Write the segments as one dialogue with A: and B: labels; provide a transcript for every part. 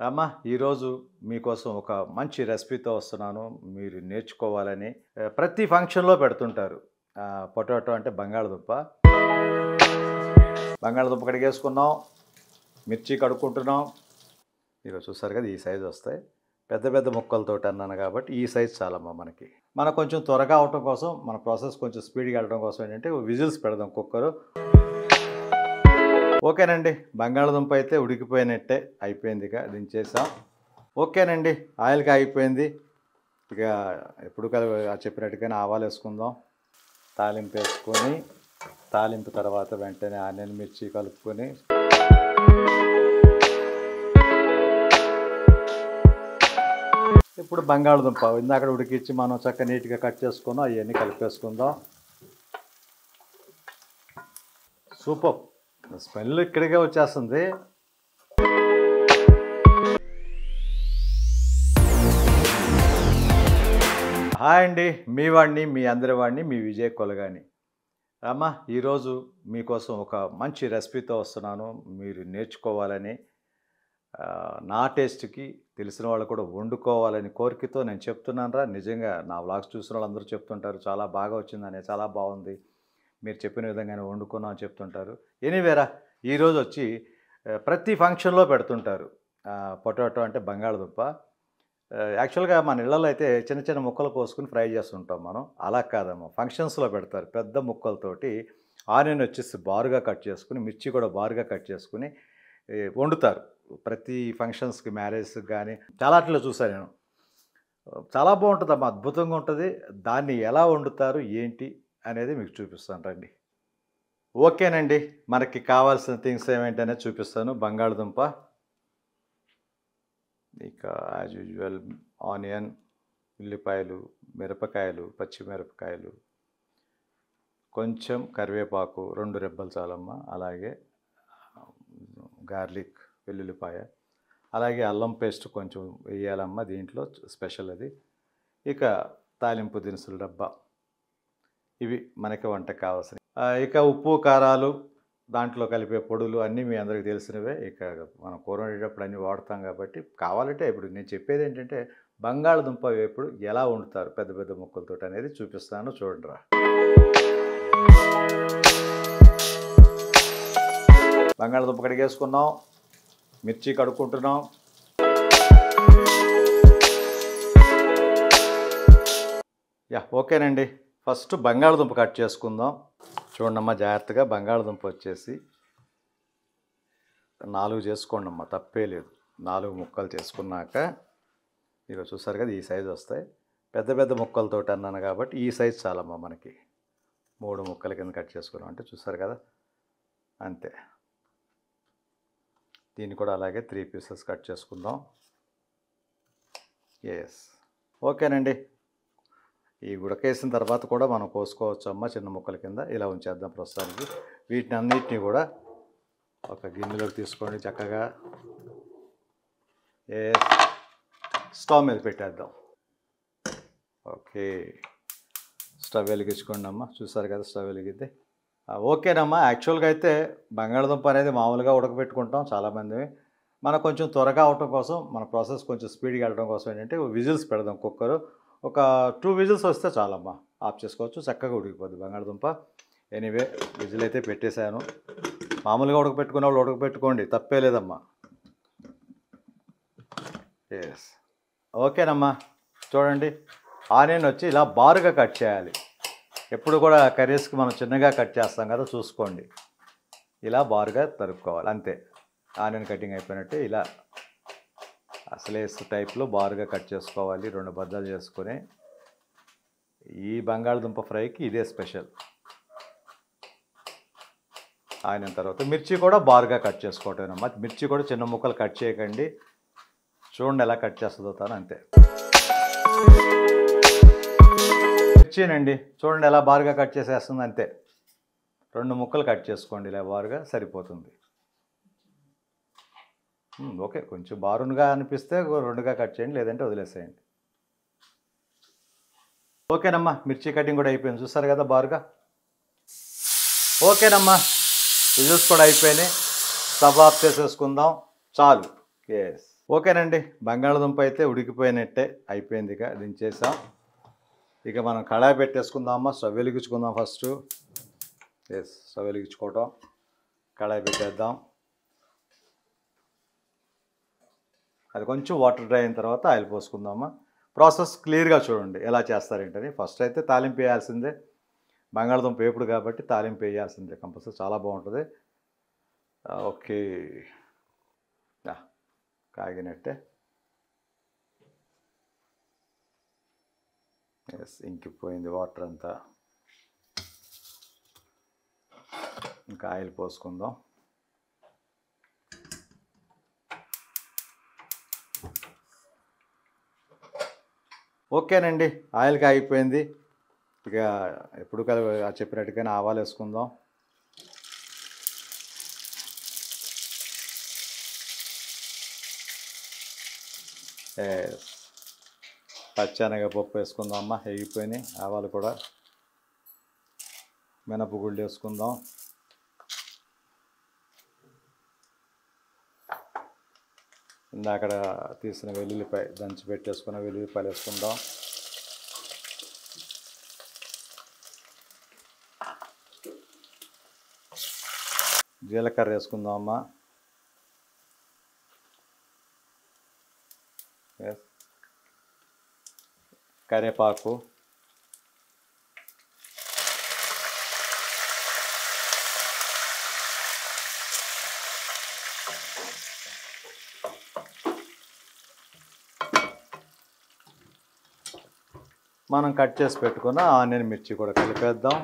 A: అమ్మ ఈరోజు మీకోసం ఒక మంచి రెసిపీతో వస్తున్నాను. మీరు నేర్చుకోవాలని ప్రతి ఫంక్షన్‌లో పెడుతుంటారు. పొటాటో అంటే బంగాళదుంప. బంగాళదుంప కడిగేసుకున్నాం. మిర్చి కడుక్కుంటున్నాం. ఇగో చూసారు కదా, ఈ సైజు వస్తాయి. పెద్ద పెద్ద ముక్కలతోటి అన్నాను కాబట్టి ఈ సైజు చాలమ్మా మనకి. మనకు కొంచెం త్వరగా అవటం కోసం, మన ప్రాసెస్ కొంచెం స్పీడ్‌గా వెళ్ళడం కోసం ఏంటంటే విజిల్స్ పెడదాం కుక్కరు. ఓకేనండి, బంగాళదుంప అయితే ఉడికిపోయినట్టే, అయిపోయింది. ఇక దించేసాం. ఓకేనండి, ఆయిల్కి అయిపోయింది. ఇక ఎప్పుడు చెప్పినట్టుగానే ఆవాలు వేసుకుందాం. తాలింపు వేసుకొని, తాలింపు తర్వాత వెంటనే ఆనియన్ మిర్చి కలుపుకొని, ఇప్పుడు బంగాళదుంప ఇందాక ఉడికించి మనం చక్కగా నీట్గా కట్ చేసుకుందాం. అవన్నీ కలిపేసుకుందాం. సూపర్, స్మెల్ ఇక్కడికే వచ్చేస్తుంది. హాయ్ అండి, మీ వాడిని, మీ అందరి వాడిని, మీ విజయ్ కొలగాని. అమ్మ ఈరోజు మీకోసం ఒక మంచి రెసిపీతో వస్తున్నాను. మీరు నేర్చుకోవాలని, నా టేస్ట్కి తెలిసిన వాళ్ళు కూడా వండుకోవాలని కోరికతో నేను చెప్తున్నాను రా. నిజంగా నా వ్లాగ్స్ చూసిన వాళ్ళందరూ చెప్తుంటారు, చాలా బాగా వచ్చిందని, చాలా బాగుంది, మీరు చెప్పిన విధంగానే వండుకున్నాం అని చెప్తుంటారు. ఎనీవేరా, ఈరోజు వచ్చి ప్రతి ఫంక్షన్లో పెడుతుంటారు పొటాటో అంటే బంగాళదుంప. యాక్చువల్గా మన ఇళ్ళలో అయితే చిన్న చిన్న ముక్కలు కోసుకుని ఫ్రై చేస్తుంటాం మనం. అలా కాదమ్మా, ఫంక్షన్స్లో పెడతారు పెద్ద ముక్కలతోటి. ఆనియన్ వచ్చేసి బారుగా కట్ చేసుకుని, మిర్చి కూడా బారుగా కట్ చేసుకుని వండుతారు. ప్రతి ఫంక్షన్స్కి, మ్యారేజ్కి కానీ చాలాట్లో చూసాను నేను. చాలా బాగుంటుందమ్మా, అద్భుతంగా ఉంటుంది. దాన్ని ఎలా వండుతారు ఏంటి అనేది మీకు చూపిస్తాను రండి. ఓకేనండి, మనకి కావాల్సిన థింగ్స్ ఏమేంటనే చూపిస్తాను. బంగాళదుంప, ఇక యాజ్ యూజువల్ ఆనియన్, ఉల్లిపాయలు, మిరపకాయలు, పచ్చిమిరపకాయలు, కొంచెం కరివేపాకు, 2 రెబ్బలు చాలమ్మా, అలాగే గార్లిక్, వెల్లుల్లిపాయ, అలాగే అల్లం పేస్ట్ కొంచెం వేయాలమ్మా దీంట్లో, స్పెషల్ అది. ఇక తాలింపు దినుసుల డబ్బా, ఇవి మనకి వంటకు కావాల్సినవి. ఇక ఉప్పు, కారాలు, దాంట్లో కలిపే పొడులు అన్నీ మీ అందరికీ తెలిసినవే. ఇక మనం కూర వండేటప్పుడు అన్నీ వాడతాం కాబట్టి, కావాలంటే ఇప్పుడు నేను చెప్పేది ఏంటంటే బంగాళదుంప వేపుడు ఎలా వండుతారు పెద్ద పెద్ద ముక్కలతో అనేది చూపిస్తాను, చూడండిరా. బంగాళదుంప కడిగేసుకున్నాం. మిర్చి కడుక్కుంటున్నాం. ఓకేనండి, ఫస్ట్ బంగాళదుంప కట్ చేసుకుందాం. చూడమ్మా జాగ్రత్తగా. బంగాళదుంప వచ్చేసి 4 చేసుకోండి అమ్మా, తప్పే లేదు. 4 ముక్కలు చేసుకున్నాక, ఇక చూసారు కదా, ఈ సైజు వస్తాయి. పెద్ద పెద్ద ముక్కలతోటి అన్నాను కాబట్టి ఈ సైజు చాలమ్మా మనకి. 3 ముక్కల కింద కట్ చేసుకున్నాం అంటే చూసారు కదా, అంతే. దీన్ని కూడా అలాగే 3 పీసెస్ కట్ చేసుకుందాం. ఎస్, ఓకేనండి. ఈ ఉడకేసిన తర్వాత కూడా మనం కోసుకోవచ్చు అమ్మ చిన్న ముక్కల కింద. ఇలా ఉంచేద్దాం ప్రస్తుతానికి. వీటిని అన్నిటినీ కూడా ఒక గిన్నెలోకి తీసుకోండి చక్కగా. స్టవ్ మీద పెట్టేద్దాం. ఓకే, స్టవ్ వెలిగించుకోండి అమ్మ. చూసారు కదా, స్టవ్ వెలిగిద్ది. ఓకేనమ్మా, యాక్చువల్గా అయితే బంగాళదుంప అనేది మామూలుగా ఉడకబెట్టుకుంటాం చాలామంది. మనకు కొంచెం త్వరగా అవటం కోసం, మన ప్రాసెస్ కొంచెం స్పీడ్గా వెళ్ళడం కోసం ఏంటంటే విజిల్స్ పెడదాం కుక్కరు. ఒక 2 విజిల్స్ వస్తే చాలమ్మా, ఆఫ్ చేసుకోవచ్చు. చక్కగా ఉడికిపోద్ది బంగాళదుంప. ఎనీవే, విజిల్ అయితే పెట్టేశాను. మామూలుగా ఉడకబెట్టుకునే వాళ్ళు ఉడకబెట్టుకోండి, తప్పే లేదమ్మా. ఎస్, ఓకేనమ్మా. చూడండి, ఆనియన్ వచ్చి ఇలా బారుగా కట్ చేయాలి. ఎప్పుడు కూడా కర్రీస్కి మనం చిన్నగా కట్ చేస్తాం కదా, చూసుకోండి. ఇలా బారుగా తరుక్కోవాలి, అంతే. ఆనియన్ కటింగ్ అయిపోయినట్టే ఇలా స్లైస్ టైప్లో బారుగా కట్ చేసుకోవాలి. 2 బద్దలు చేసుకొని. ఈ బంగాళదుంప ఫ్రైకి ఇదే స్పెషల్. ఆనియన్ తర్వాత మిర్చి కూడా బారుగా కట్ చేసుకోవటమేనమ్మా. మిర్చి కూడా చిన్న ముక్కలు కట్ చేయకండి. చూడండి ఎలా కట్ చేస్తుందో తాను, అంతే. మిర్చినండి చూడండి ఎలా బారుగా కట్ చేసేస్తుంది, అంతే. 2 ముక్కలు కట్ చేసుకోండి ఇలా బారుగా, సరిపోతుంది. ఓకే, కొంచెం బారుగా అనిపిస్తే 2గా కట్ చేయండి, లేదంటే వదిలేసేయండి. ఓకేనమ్మా, మిర్చి కటింగ్ కూడా అయిపోయింది, చూస్తారు కదా బారుగా. ఓకేనమ్మా, విజిల్స్ కూడా అయిపోయినాయి. స్టవ్ ఆఫ్ చేసేసుకుందాం, చాలు. ఎస్. ఓకేనండి. బంగాళదుంప అయితే ఉడికిపోయినట్టే అయిపోయింది. ఇక దించేసాం. ఇక మనం కడాయి పెట్టేసుకుందామా. స్టవ్ వెలిగించుకుందాం ఫస్టు. స్టవ్ వెలిగించుకోవటం. కడాయి పెట్టేద్దాం. అది కొంచెం వాటర్ డ్రై అయిన తర్వాత ఆయిల్ పోసుకుందామా. ప్రాసెస్ క్లియర్గా చూడండి ఎలా చేస్తారేంటని. ఫస్ట్ అయితే తాలింపు వేయాల్సిందే. బంగాళదుంప వేపుడు కాబట్టి తాలింపు వేయాల్సిందే కంపల్సరీ, చాలా బాగుంటుంది. ఓకే, కాగినట్టే. ఇంకిపోయింది వాటర్ అంతా. ఇంకా ఆయిల్ పోసుకుందాం. ఓకేనండి, ఆయిల్ కాగిపోయింది. ఇక ఎప్పుడు చెప్పినట్టుగానే ఆవాలు వేసుకుందాం. పచ్చెనగపప్పు వేసుకుందాం అమ్మ. వేగిపోయినాయి ఆవాలు కూడా. మినపగుళ్ళు వేసుకుందాం. ఇందాక తీసిన వెల్లుల్లిపాయ దంచి పెట్టేసుకున్న వెల్లుల్లిపాయలు వేసుకుందాం. జీలకర్ర వేసుకుందాం అమ్మ. కరివేపాకు, మనం కట్ చేసి పెట్టుకున్న ఆనియన్ మిర్చి కూడా కలిపేద్దాం.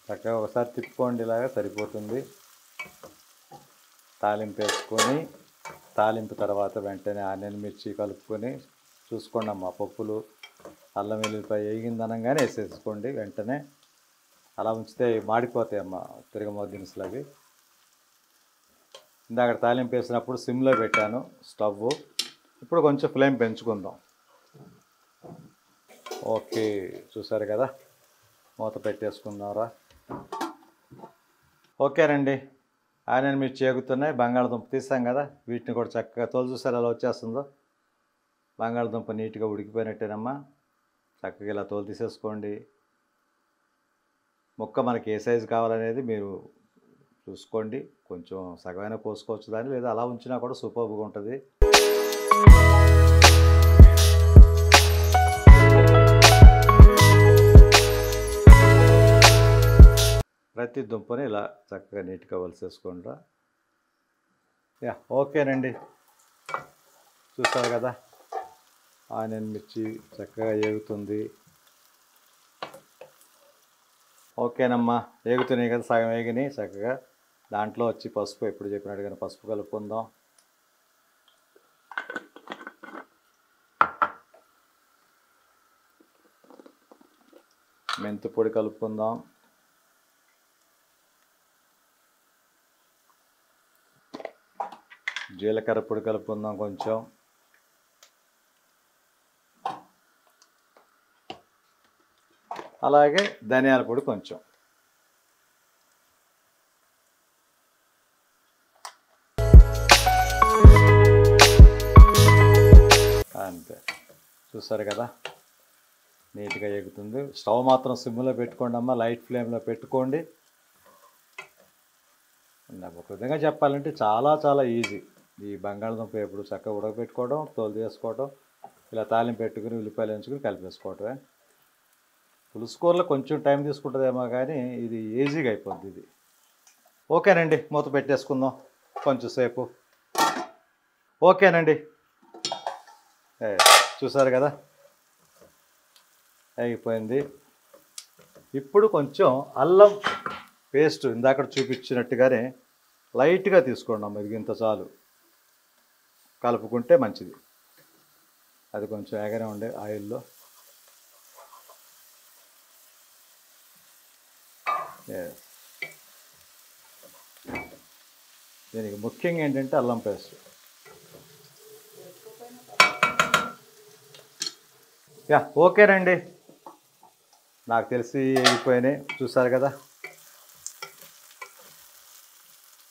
A: చక్కగా ఒకసారి తిప్పుకోండి, ఇలాగా సరిపోతుంది. తాలింపు వేసుకొని, తాలింపు తర్వాత వెంటనే ఆనియన్ మిర్చి కలుపుకొని చూసుకోండి అమ్మ. పప్పులు అల్లం వెల్లుల్లిపాయ వేగిందనగానే వేసేసుకోండి వెంటనే. అలా ఉంచితే మాడిపోతాయి అమ్మ తిరగమో దినుసులు అవి. ఇందాక తాలింపు వేసినప్పుడు సిమ్లో పెట్టాను స్టవ్. ఇప్పుడు కొంచెం ఫ్లేమ్ పెంచుకుందాం. ఓకే, చూసారు కదా, మూత పెట్టేసుకుందాంరా. ఓకేనండి, ఆనియన్ మిర్చి వేగుతున్నాయి. బంగాళదుంప తీసాం కదా, వీటిని కూడా చక్కగా తోలు చూసారు ఎలా వచ్చేస్తుందో. బంగాళదుంప నీట్గా ఉడికిపోయినట్టేనమ్మా. చక్కగా ఇలా తోలు తీసేసుకోండి. ముక్క మనకి ఏ సైజు కావాలనేది మీరు చూసుకోండి. కొంచెం సగమైనా కోసుకోవచ్చు దాన్ని, లేదా అలా ఉంచినా కూడా సూపర్గా ఉంటుంది. ప్రతి దుంపని ఇలా చక్కగా నీట్గా వలిసేసుకోండి. ఓకేనండి, చూసారు కదా ఆనియన్ మిర్చి చక్కగా వేగుతుంది. ఓకేనమ్మా, వేగుతున్నాయి కదా, సగం వేగినాయి చక్కగా. దాంట్లో వచ్చి పసుపు, ఎప్పుడు చెప్పినట్టుగానే పసుపు కలుపుకుందాం. మెంతి పొడి కలుపుకుందాం. జీలకర్ర పొడి కలుపుకుందాం కొంచెం. అలాగే ధనియాల పొడి కొంచెం. అంతే, చూసారు కదా నీట్గా ఎగుతుంది. స్టవ్ మాత్రం సిమ్లో పెట్టుకోండి అమ్మ, లైట్ ఫ్లేమ్లో పెట్టుకోండి. ఒక విధంగా చెప్పాలంటే చాలా చాలా ఈజీ. ఈ బంగాళదుంప ఎప్పుడు చక్కగా ఉడకబెట్టుకోవడం, తోలు చేసుకోవడం, ఇలా తాలింపు పెట్టుకుని ఉల్లిపాయలు ఎంచుకుని కలిపేసుకోవటమే. పులుసు కూరలో కొంచెం టైం తీసుకుంటుందేమో కానీ ఇది ఈజీగా అయిపోద్ది ఇది. ఓకేనండి, మూత పెట్టేసుకుందాం కొంచెం సేపు. ఓకేనండి, చూసారు కదా అయిపోయింది. ఇప్పుడు కొంచెం అల్లం పేస్ట్ ఇందాక చూపించినట్టుగానే లైట్గా తీసుకోండి అమ్మ. ఇది ఇంత చాలు, కలుపుకుంటే మంచిది. అది కొంచెం ఏగానే ఉండే ఆయిల్లో. దీనికి ముఖ్యంగా ఏంటంటే అల్లం పేస్ట్. ఓకేనండి, నాకు తెలిసి అయిపోయినాయి, చూసారు కదా.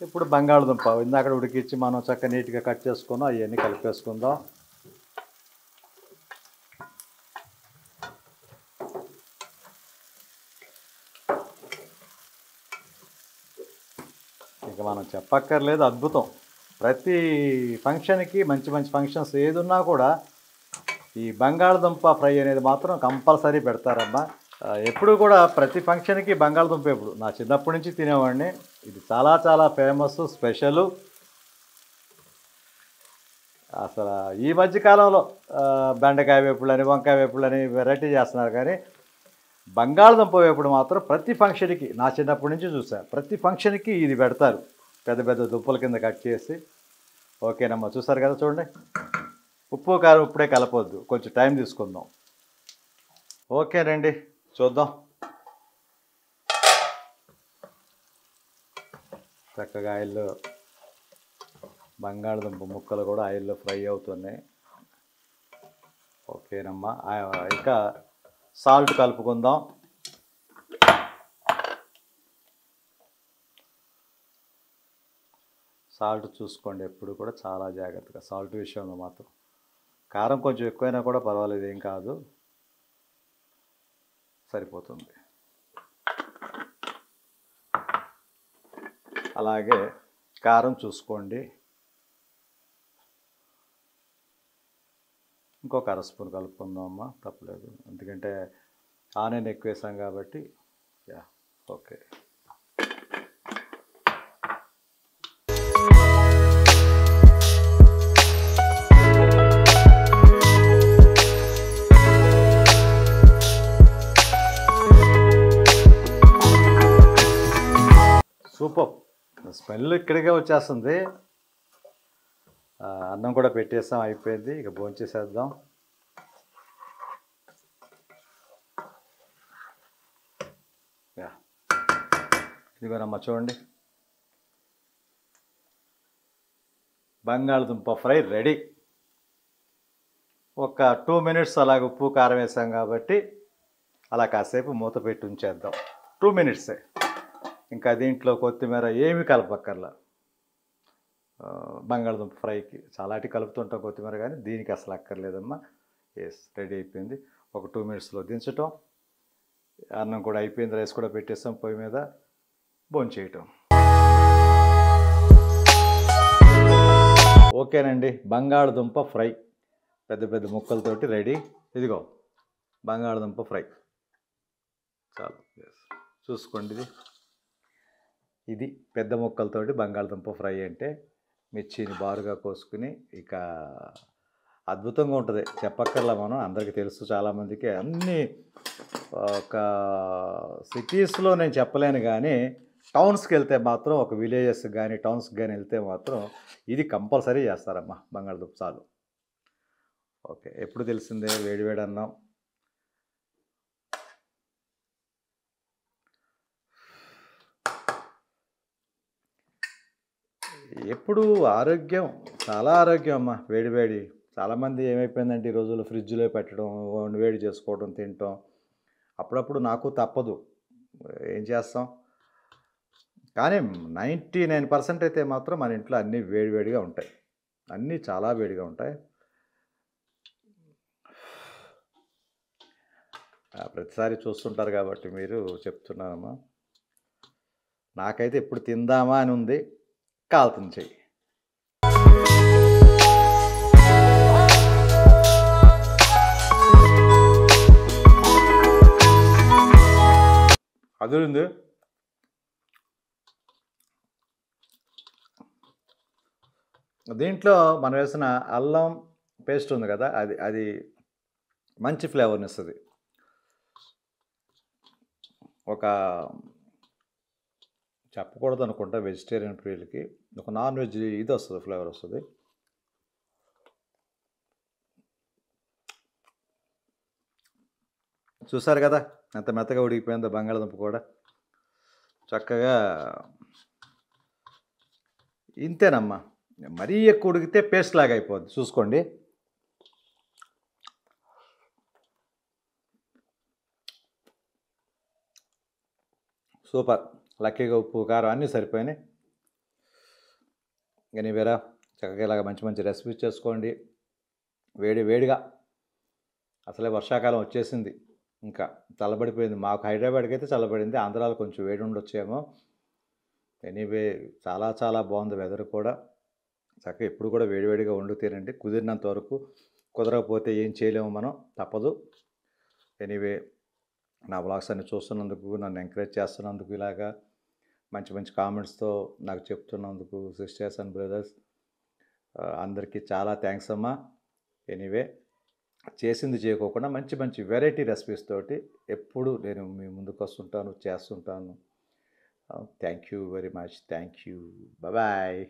A: ఇప్పుడు బంగాళదుంప ఇందాక ఉడికిచ్చి మనం చక్కగా నీట్గా కట్ చేసుకుందాం, అవన్నీ కలిపేసుకుందాం. ఇక మనం చెప్పక్కర్లేదు, అద్భుతం. ప్రతి ఫంక్షన్కి మంచి మంచి ఫంక్షన్స్ ఏదున్నా కూడా ఈ బంగాళదుంప ఫ్రై అనేది మాత్రం కంపల్సరీ పెడతారమ్మా. ఎప్పుడు కూడా ప్రతి ఫంక్షన్కి బంగాళదుంప ఎప్పుడు నా చిన్నప్పటి నుంచి తినేవాడిని. ఇది చాలా చాలా ఫేమస్, స్పెషలు. అసలు ఈ మధ్యకాలంలో బెండకాయ వేపుళ్ళని, వంకాయ వేపుళ్ళని వెరైటీ చేస్తున్నారు, కానీ బంగాళదుంప వేపుడు మాత్రం ప్రతి ఫంక్షన్కి నా చిన్నప్పటి నుంచి చూసాను. ప్రతి ఫంక్షన్కి ఇది పెడతారు, పెద్ద పెద్ద దుంపల కింద కట్ చేసి. ఓకేనమ్మా, చూసారు కదా, చూడండి. ఉప్పు కారం ఇప్పుడే కలపొద్దు, కొంచెం టైం తీసుకుందాం. ఓకేనండి, చూద్దాం. చక్కగా ఆయిల్లో బంగాళదుంప ముక్కలు కూడా ఆయిల్లో ఫ్రై అవుతున్నాయి. ఓకేనమ్మా, ఇక సాల్ట్ కలుపుకుందాం. సాల్ట్ చూసుకోండి ఎప్పుడు కూడా చాలా జాగ్రత్తగా, సాల్ట్ విషయంలో మాత్రం. కారం కొంచెం ఎక్కువైనా కూడా పర్వాలేదు, ఏం కాదు, సరిపోతుంది. అలాగే కారం చూసుకోండి, ఇంకొక అర స్పూన్ కలుపుకుందాం అమ్మా, తప్పలేదు, ఎందుకంటే ఆనియన్ ఎక్కువ వేసాం కాబట్టి. ఓకే. సూపర్, స్మెల్ ఇక్కడికే వచ్చేస్తుంది. అన్నం కూడా పెట్టేసాం, అయిపోయింది. ఇక భోంచేసేద్దాం. ఇదిగోనమ్మా చూడండి, బంగాళదుంప ఫ్రై రెడీ. ఒక 2 మినిట్స్ అలాగ ఉప్పు కారం వేసాం కాబట్టి అలా కాసేపు మూత పెట్టి ఉంచేద్దాం. 2 మినిట్సే. ఇంకా దీంట్లో కొత్తిమీర ఏమి కలపక్కర్లా. బంగాళదుంప ఫ్రైకి చాలాటి కలుపుతుంటాం కొత్తిమీర, కానీ దీనికి అసలు అక్కర్లేదమ్మా. రెడీ అయిపోయింది. ఒక 2 మినిట్స్లో దించటం. అన్నం కూడా అయిపోయింది, రైస్ కూడా పెట్టేస్తాం పొయ్యి మీద, భోంచేయటం. ఓకేనండి, బంగాళదుంప ఫ్రై పెద్ద పెద్ద ముక్కలతోటి రెడీ. ఇదిగో బంగాళదుంప ఫ్రై, చాలు, చూసుకోండి. ఇది పెద్ద ముక్కలతోటి బంగాళదుంప ఫ్రై అంటే మిర్చిని బారుగా కోసుకుని, ఇక అద్భుతంగా ఉంటుంది, చెప్పక్కర్లా. మనం అందరికీ తెలుసు, చాలామందికి. అన్నీ ఒక సిటీస్లో నేను చెప్పలేను, కానీ టౌన్స్కి వెళ్తే మాత్రం, ఒక విలేజెస్ కానీ టౌన్స్కి కానీ వెళ్తే మాత్రం ఇది కంపల్సరీ చేస్తారమ్మా, బంగాళదుంప. చాలు. ఓకే, ఎప్పుడు తెలిసిందే వేడివేడి అన్నం. ఎప్పుడు ఆరోగ్యం, చాలా ఆరోగ్యం అమ్మ, వేడివేడి. చాలామంది ఏమైపోయిందంటే ఈ రోజుల్లో ఫ్రిడ్జ్లో పెట్టడం, వేడి చేసుకోవడం, తినటం. అప్పుడప్పుడు నాకు తప్పదు, ఏం చేస్తాం. కానీ 99% అయితే మాత్రం మన ఇంట్లో అన్నీ వేడివేడిగా ఉంటాయి, అన్నీ చాలా వేడిగా ఉంటాయి. ప్రతిసారి చూస్తుంటారు కాబట్టి మీరు, చెప్తున్నానమ్మా. నాకైతే ఎప్పుడు తిందామా అని ఉంది, కాలుతుంది చెయ్యి. అదిరింది. దీంట్లో మనం వేసిన అల్లం పేస్ట్ ఉంది కదా, అది మంచి ఫ్లేవర్ని ఇస్తుంది. ఒక చెప్పకూడదు అనుకుంటా వెజిటేరియన్ ప్రియులకి, ఒక నాన్ వెజ్ ఇది వస్తుంది, ఫ్లేవర్ వస్తుంది. చూసారు కదా ఎంత మెత్తగా ఉడికిపోయిందో బంగాళదుంప కూడా. చక్కగా ఇంతేనమ్మా. మరీ ఎక్కువ ఉడికితే పేస్ట్ లాగా అయిపోద్ది చూసుకోండి. సూపర్. లక్కీగా ఉప్పు, కారం అన్నీ సరిపోయినాయి. ఎనీవేరా చక్కగా ఇలాగ మంచి మంచి రెసిపీస్ చేసుకోండి. వేడి వేడిగా అసలే వర్షాకాలం వచ్చేసింది. ఇంకా చల్లబడిపోయింది. మాకు హైదరాబాద్కి అయితే చల్లబడింది. ఆంధ్రాలో కొంచెం వేడి ఉండొచ్చేమో. ఎనీవే చాలా చాలా బాగుంది వెదర్ కూడా. చక్కగా ఎప్పుడు కూడా వేడివేడిగా వండు తినండి. కుదిరినంత వరకు. కుదరకపోతే ఏం చేయలేము మనం, తప్పదు. ఎనీవే నా వ్లాగ్స్ అన్ని చూస్తున్నందుకు, నన్ను ఎంకరేజ్ చేస్తున్నందుకు, ఇలాగా మంచి మంచి కామెంట్స్తో నాకు చెప్తున్నందుకు సిస్టర్స్ అండ్ బ్రదర్స్ అందరికీ చాలా థ్యాంక్స్ అమ్మా. ఎనీవే చేసింది చేయకోకుండా మంచి మంచి వెరైటీ రెసిపీస్ తోటి ఎప్పుడు నేను మీ ముందుకు వస్తుంటాను, చేస్తుంటాను. Thank you very much. Thank you. Bye.